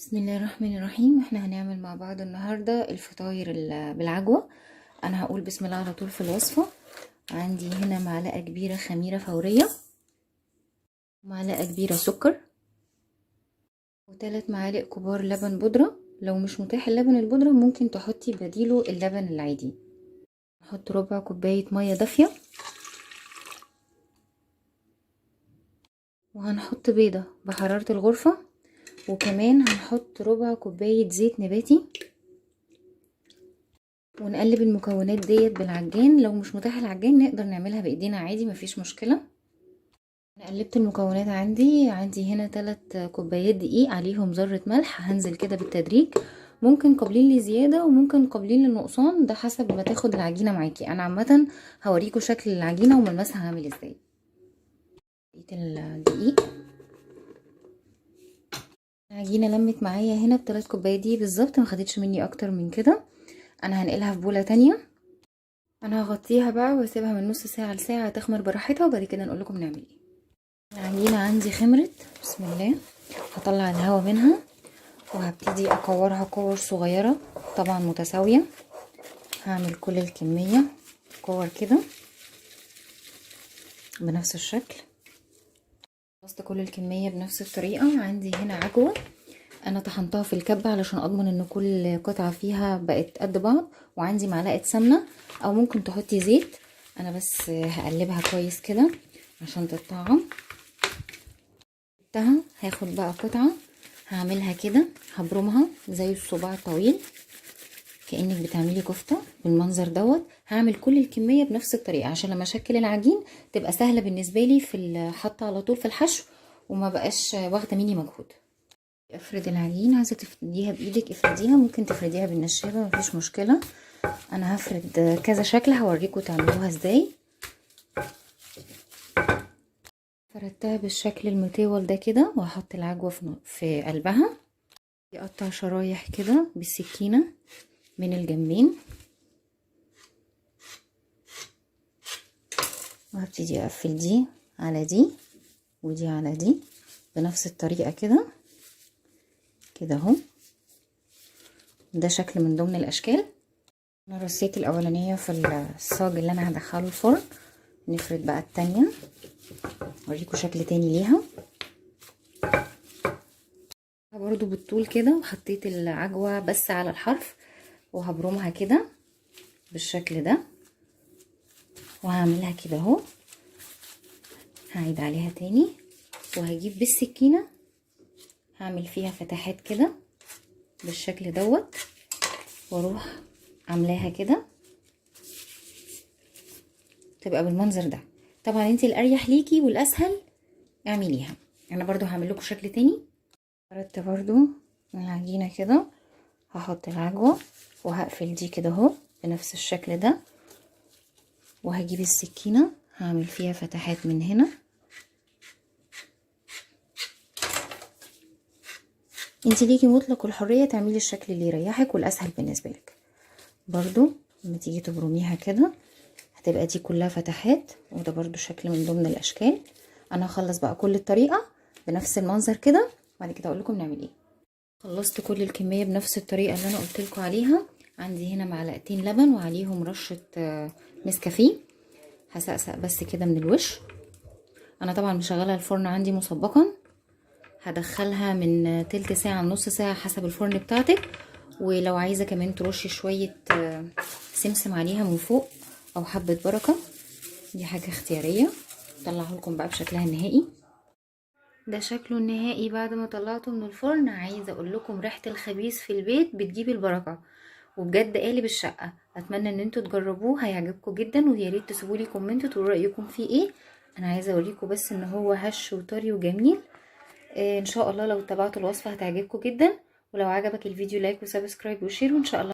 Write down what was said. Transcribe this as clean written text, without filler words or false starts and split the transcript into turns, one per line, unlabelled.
بسم الله الرحمن الرحيم. احنا هنعمل مع بعض النهاردة الفطاير بالعجوة. انا هقول بسم الله على طول في الوصفة. عندي هنا معلقة كبيرة خميرة فورية، معلقة كبيرة سكر، و3 معالق كبار لبن بودرة. لو مش متاح اللبن البودرة ممكن تحطي بديله اللبن العادي. نحط ربع كوباية مية دافية، وهنحط بيضة بحرارة الغرفة، وكمان هنحط ربع كوباية زيت نباتي، ونقلب المكونات ديت بالعجان. لو مش متاح العجان نقدر نعملها بايدينا عادي، مفيش مشكله. انا قلبت المكونات. عندي هنا 3 كوبايات دقيق عليهم ذره ملح. هنزل كده بالتدريج، ممكن قابلين لزياده وممكن قابلين للنقصان، ده حسب ما تاخد العجينه معاكي. انا عامه هوريكم شكل العجينه وملمسها عامل ازاي. لقيت الدقيق، العجينه لمت معايا هنا ب3 كوبايات دي بالظبط، ما خدتش مني اكتر من كده. انا هنقلها في بوله تانية. انا هغطيها بقى واسيبها من نص ساعه لساعه تخمر براحتها، وبعد كده نقول لكم نعمل ايه. العجينه عندي خمرت، بسم الله. هطلع الهواء منها وهبتدي اكورها كور صغيره طبعا متساويه. هعمل كل الكميه كور كده بنفس الشكل. خلصت كل الكميه بنفس الطريقه. عندي هنا عجوه انا طحنتها في الكبه علشان اضمن ان كل قطعه فيها بقت قد بعض، وعندي معلقه سمنه او ممكن تحطي زيت. انا بس هقلبها كويس كده عشان تتطعم. هاخد بقى قطعه هعملها كده، هبرمها زي الصباع الطويل كأنك بتعملي كفتة بالمنظر دوت. هعمل كل الكمية بنفس الطريقة عشان لما اشكل العجين تبقى سهلة بالنسبة لي في الحط على طول في الحشو، وما بقاش واخدة مني مجهود. افرد العجين، عايزة تفرديها بايدك افرديها، ممكن تفرديها بالنشابة مفيش مشكلة. انا هفرد كذا شكل هوريكم تعملوها ازاي. فردتها بالشكل المطول ده كده، وهحط العجوة في قلبها. يقطع شرايح كده بالسكينة من الجنبين، وهبتدي اقفل دي على دي ودي على دي بنفس الطريقة كده كده اهو. ده شكل من ضمن الاشكال. انا رصيت الاولانية في الصاج اللي انا هدخله الفرن. نفرد بقى التانية اوريكم شكل تاني ليها برضو بالطول كده. وحطيت العجوة بس على الحرف، وهبرمها كده بالشكل ده، وهعملها كده اهو. هعيد عليها تاني وهجيب بالسكينة هعمل فيها فتحات كده بالشكل دوت، واروح عاملاها كده تبقى بالمنظر ده. طبعا انت الاريح ليكي والاسهل اعمليها. انا برضو هعمل لكم شكل تاني. فردت برضو العجينة كده، هحط العجوة وهقفل دي كده اهو بنفس الشكل ده، وهجيب السكينة هعمل فيها فتحات من هنا. انت ليكي مطلق الحرية تعملي الشكل اللي يريحك والاسهل بالنسبة لك. برضو لما تيجي تبرميها كده هتبقى دي كلها فتحات، وده برضو شكل من ضمن الاشكال. انا هخلص بقى كل الطريقة بنفس المنظر كده، وبعد كده اقول لكم نعمل ايه. خلصت كل الكمية بنفس الطريقة اللي انا قلت لكم عليها. عندي هنا معلقتين لبن وعليهم رشة نسكافيه. هسقسق بس كده من الوش. انا طبعا مشغله الفرن عندي مسبقا. هدخلها من تلت ساعة لنص ساعة حسب الفرن بتاعتك، ولو عايزة كمان ترشي شوية سمسم عليها من فوق او حبة بركة، دي حاجة اختيارية. طلعه لكم بقى بشكلها النهائي. ده شكله النهائي بعد ما طلعته من الفرن. عايزة اقول لكم ريحة الخبيز في البيت بتجيب البركة، وبجد قالب الشقة. اتمنى ان انتوا تجربوه هيعجبكم جدا، ويا ريت تسيبوا لي كومنت تقولوا رايكم فيه ايه. انا عايزه اوريكم بس ان هو هش وطري وجميل. ان شاء الله لو اتبعتوا الوصفه هتعجبكم جدا. ولو عجبك الفيديو لايك وسبسكرايب وشير، وان شاء الله